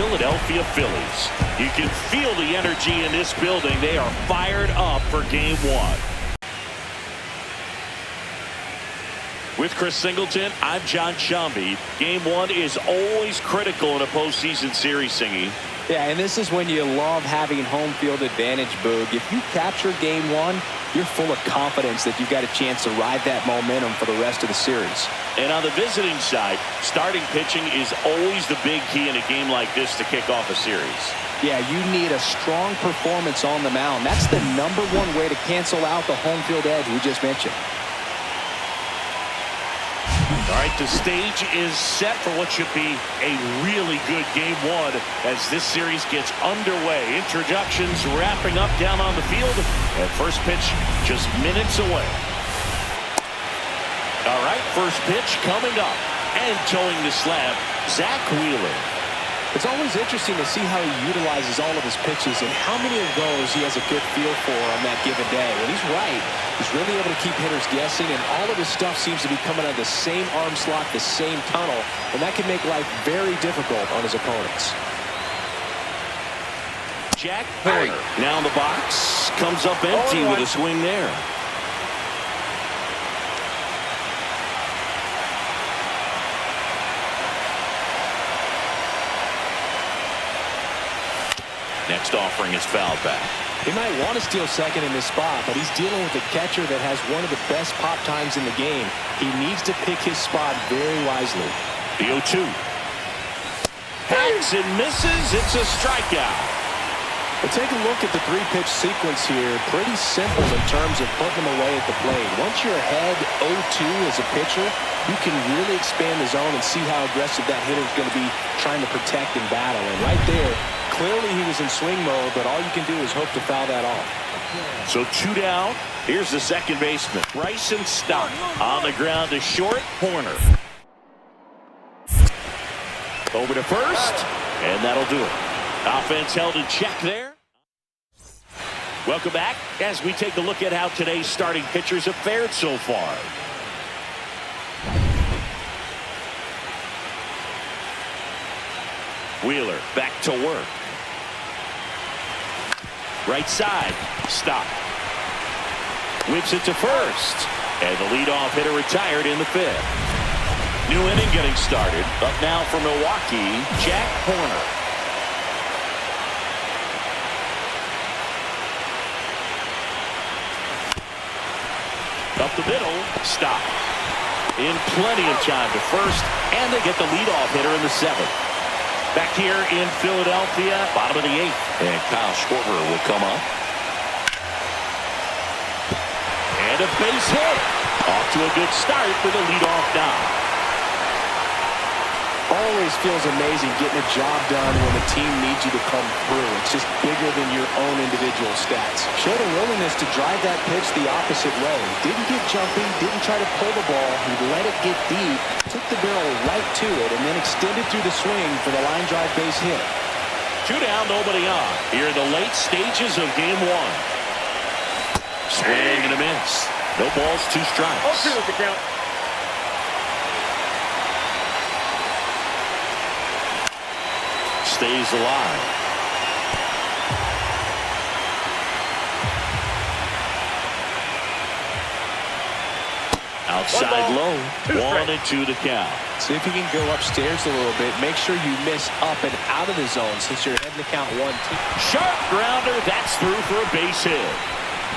Philadelphia Phillies. You can feel the energy in this building. They are fired up for Game 1. With Chris Singleton, I'm John Shambi. Game 1 is always critical in a postseason series, Singy. Yeah, and this is when you love having home field advantage, Boog. If you capture Game 1, you're full of confidence that you've got a chance to ride that momentum for the rest of the series. And on the visiting side, starting pitching is always the big key in a game like this to kick off a series. Yeah, you need a strong performance on the mound. That's the #1 way to cancel out the home field edge we just mentioned. All right, the stage is set for what should be a really good Game 1 as this series gets underway. Introductions wrapping up down on the field, and first pitch just minutes away. All right, first pitch coming up, and towing the slab, Zach Wheeler. It's always interesting to see how he utilizes all of his pitches and how many of those he has a good feel for on that given day. When he's right, he's really able to keep hitters guessing, and all of his stuff seems to be coming out of the same arm slot, the same tunnel, and that can make life very difficult on his opponents. Jack Horner now in the box, comes up empty with a swing there. Next offering is fouled back. He might want to steal second in this spot, but he's dealing with a catcher that has one of the best pop times in the game. He needs to pick his spot very wisely. The 0-2. Hacks and misses. It's a strikeout. But take a look at the three-pitch sequence here. Pretty simple in terms of putting them away at the plate. Once you're ahead 0-2 as a pitcher, you can really expand the zone and see how aggressive that hitter is going to be trying to protect and battle. And right there, clearly he was in swing mode, but all you can do is hope to foul that off. So 2 down. Here's the second baseman, Bryson Stott. On the ground to short, Horner. Over to first, and that'll do it. Offense held in check there. Welcome back as we take a look at how today's starting pitchers have fared so far. Wheeler back to work. Right side, stop. Whips it to first. And the leadoff hitter retired in the 5th. New inning getting started. Up now for Milwaukee, Jack Horner. Up the middle, stop. In plenty of time to first, and they get the leadoff hitter in the 7th. Back here in Philadelphia, bottom of the 8th. And Kyle Schwarber will come up. And a base hit. Off to a good start with a leadoff knock. Always feels amazing getting a job done when the team needs you to come through. It's just bigger than your own individual stats. Showed a willingness to drive that pitch the opposite way. Didn't get jumpy, didn't try to pull the ball. He let it get deep, took the barrel right to it, and then extended through the swing for the line drive base hit. 2 down, nobody on. Here in the late stages of Game 1. Swing and a miss. No balls, 2 strikes. 0-2 with the count. Stays alive. Outside low. 1-2 the count. See if you can go upstairs a little bit. Make sure you miss up and out of the zone since you're heading to count 1-2. Sharp grounder. That's through for a base hit.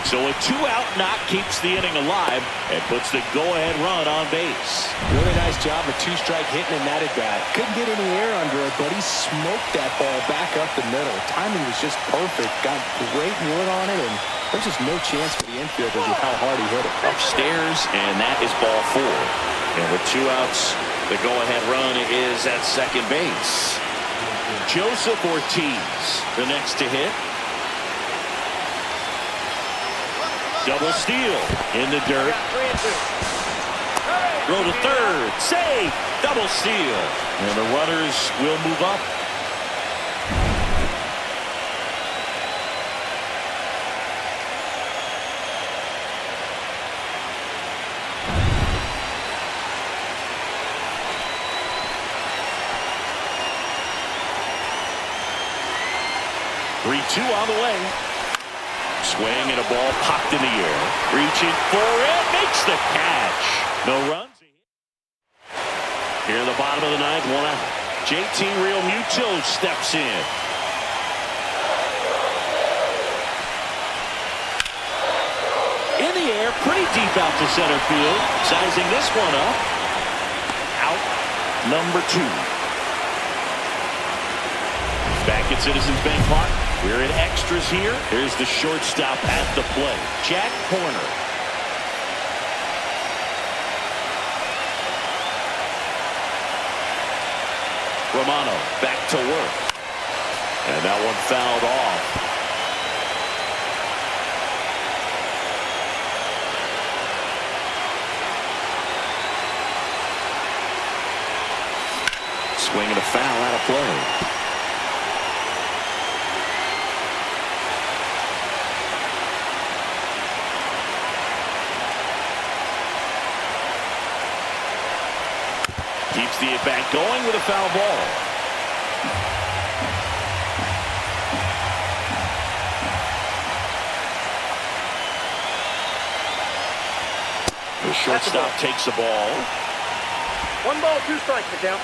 So a 2-out knock keeps the inning alive and puts the go-ahead run on base. Really nice job of 2-strike hitting in that at-bat. Couldn't get any air under it, but he smoked that ball back up the middle. Timing was just perfect. Got great wood on it, and there's just no chance for the infielders with how hard he hit it. Upstairs, and that is ball 4. And with 2 outs, the go-ahead run is at second base. Joseph Ortiz, the next to hit. Double steal in the dirt. Throw to third. Save. Double steal. And the runners will move up. 3-2 on the way. Swing and a ball popped in the air. Reaching for it. Makes the catch. No runs. Here in the bottom of the ninth, 1 out. JT Realmuto steps in. In the air, pretty deep out to center field. Sizing this one up. Out number 2. Back at Citizens Bank Park. We're in extras here. Here's the shortstop at the plate, Jack Horner. Romano back to work. And that one fouled off. Swing and a foul out of play. Keeps the at-bat going with a foul ball. The shortstop takes the ball. 1 ball, 2 strikes, the count.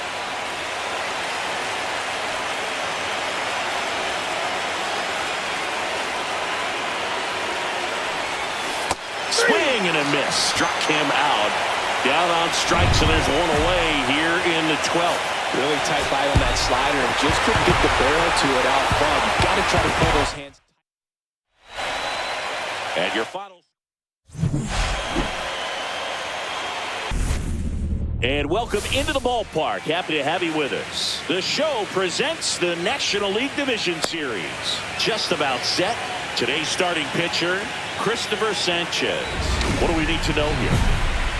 Swing and a miss. Struck him out. Down on strikes, and there's one away here in the 12th. Really tight bite on that slider and just couldn't get the barrel to it out front. You've got to try to pull those hands. And your final. And welcome into the ballpark. Happy to have you with us. The show presents the National League Division Series. Just about set. Today's starting pitcher, Christopher Sanchez. What do we need to know here?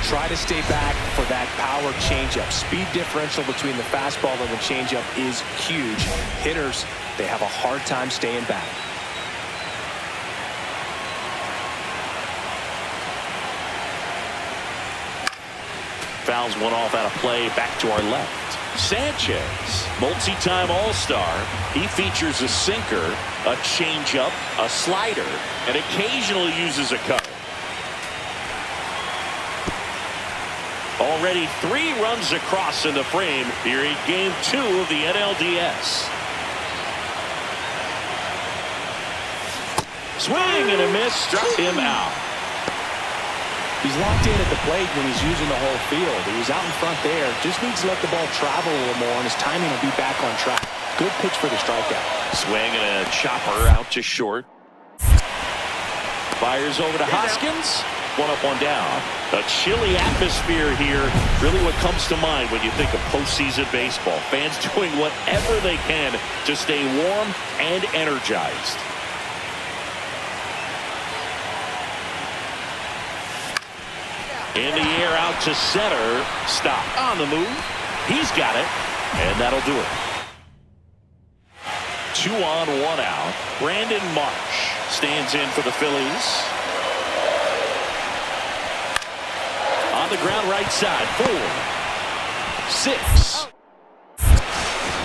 Try to stay back for that power changeup. Speed differential between the fastball and the changeup is huge. Hitters, they have a hard time staying back. Fouls one off out of play. Back to our left. Sanchez, multi-time All-Star. He features a sinker, a changeup, a slider, and occasionally uses a cutter. Already 3 runs across in the frame here in Game 2 of the NLDS. Swing and a miss, struck him out. He's locked in at the plate when he's using the whole field. He was out in front there. Just needs to let the ball travel a little more, and his timing will be back on track. Good pitch for the strikeout. Swing and a chopper out to short. Fires over to Hoskins. 1 up, 1 down. A chilly atmosphere here. Really what comes to mind when you think of postseason baseball. Fans doing whatever they can to stay warm and energized. In the air out to center. Stop. On the move. He's got it. And that'll do it. 2 on, 1 out. Brandon Marsh stands in for the Phillies. On the ground right side. 4, 6,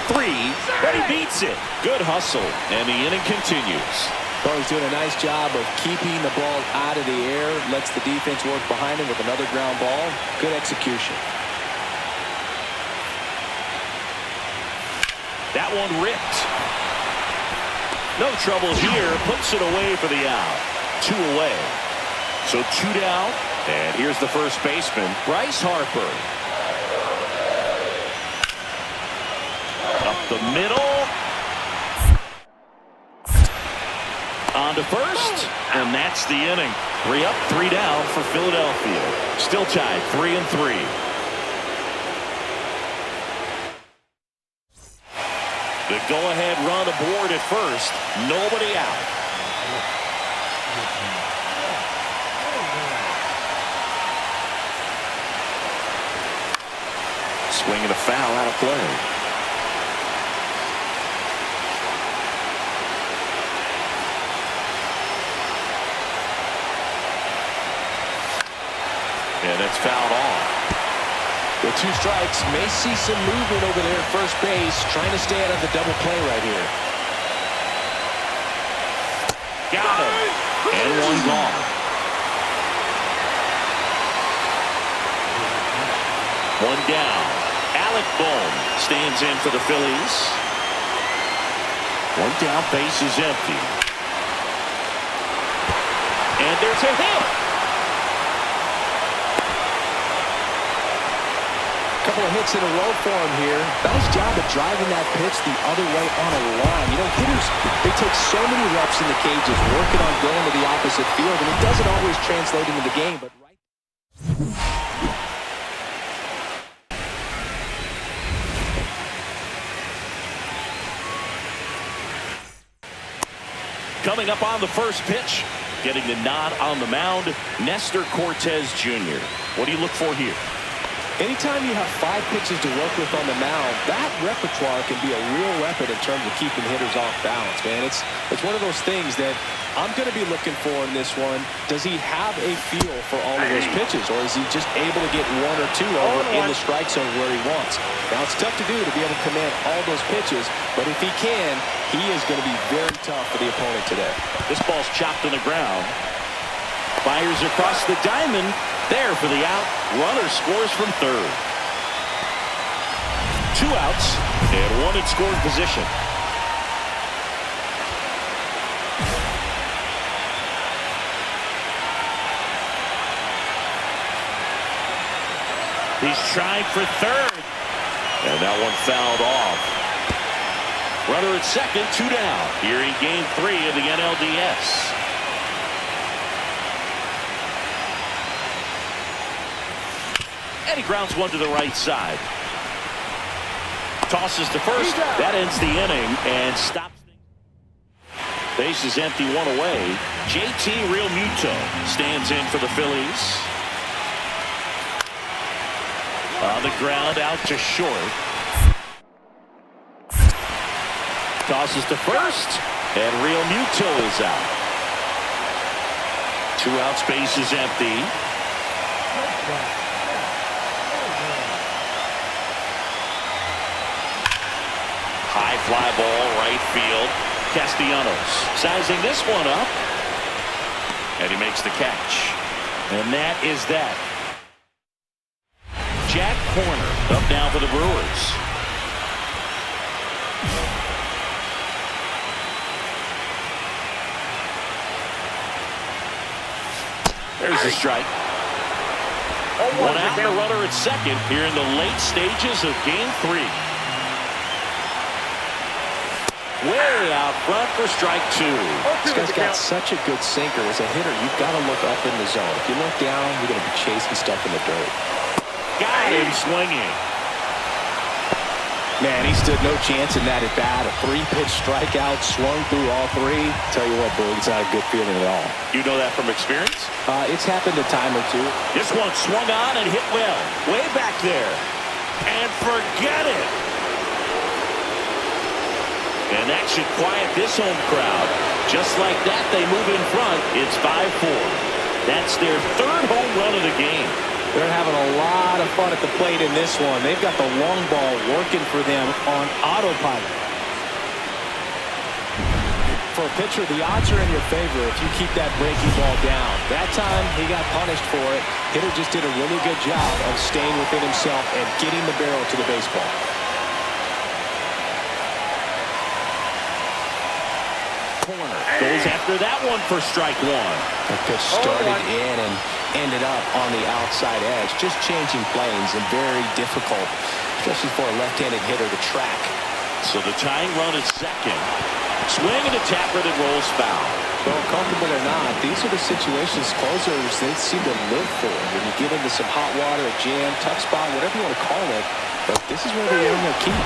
3. But he beats it. Good hustle. And the inning continues. Well, he's doing a nice job of keeping the ball out of the air. Lets the defense work behind him with another ground ball. Good execution. That one ripped. No trouble here. Puts it away for the out. 2 away. So 2 down. And here's the first baseman, Bryce Harper. Up the middle. On to first. And that's the inning. 3 up, 3 down for Philadelphia. Still tied 3-3. The go-ahead run aboard at first. Nobody out. Swing and a foul out of play. And it's fouled off. With 2 strikes, may see some movement over there at first base, trying to stay out of the double play right here. Got him. And one gone. One down. Alec Bohm stands in for the Phillies. One down, base is empty. And there's a hit. Couple of hits in a row for him here. Nice job of driving that pitch the other way on a line. You know, hitters, they take so many reps in the cages working on going to the opposite field, and it doesn't always translate into the game, but right. Coming up on the first pitch, getting the nod on the mound, Nestor Cortez Jr. What do you look for here? Anytime you have 5 pitches to work with on the mound, that repertoire can be a real weapon in terms of keeping hitters off balance, man. It's one of those things that I'm going to be looking for in this one. Does he have a feel for all of those pitches, or is he just able to get 1 or 2 over in the strike zone where he wants? Now, it's tough to do to be able to command all those pitches, but if he can, he is going to be very tough for the opponent today. This ball's chopped on the ground. Fires across the diamond. There for the out. Runner scores from third. 2 outs and 1 in scoring position. He's trying for third. And that one fouled off. Runner at second, 2 down. Here in game 3 of the NLDS. And he grounds one to the right side. Tosses to first. That ends the inning and stops. Base is empty, 1 away. JT Realmuto stands in for the Phillies. On the ground, out to short. Tosses to first. And Realmuto is out. 2 outs, base is empty. High fly ball, right field. Castellanos sizing this one up. And he makes the catch. And that is that. Jack Corner up now for the Brewers. There's the strike. 1 out, the runner at second here in the late stages of game 3. Way out front for strike 2. This guy's got such a good sinker. As a hitter, you've got to look up in the zone. If you look down, you're going to be chasing stuff in the dirt. Got him swinging. Man, he stood no chance in that at bat. A 3-pitch strikeout, swung through all 3. Tell you what, Boog, it's not a good feeling at all. You know that from experience? It's happened a time or 2. This one swung on and hit well. Way back there. And forget it. And that should quiet this home crowd. Just like that, they move in front. It's 5-4. That's their 3rd home run of the game. They're having a lot of fun at the plate in this one. They've got the long ball working for them on autopilot. For a pitcher, the odds are in your favor if you keep that breaking ball down. That time, he got punished for it. Hitter just did a really good job of staying within himself and getting the barrel to the baseball. Corner goes after that one for strike 1. The pitch started in and ended up on the outside edge. Just changing planes and very difficult, especially for a left-handed hitter to track. So the tying run is second. Swing and a tapper that rolls foul. Well, comfortable or not, these are the situations closers they seem to live for. When you get into some hot water, a jam, tough spot, whatever you want to call it. But this is where they earn their keep.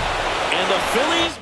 And the Phillies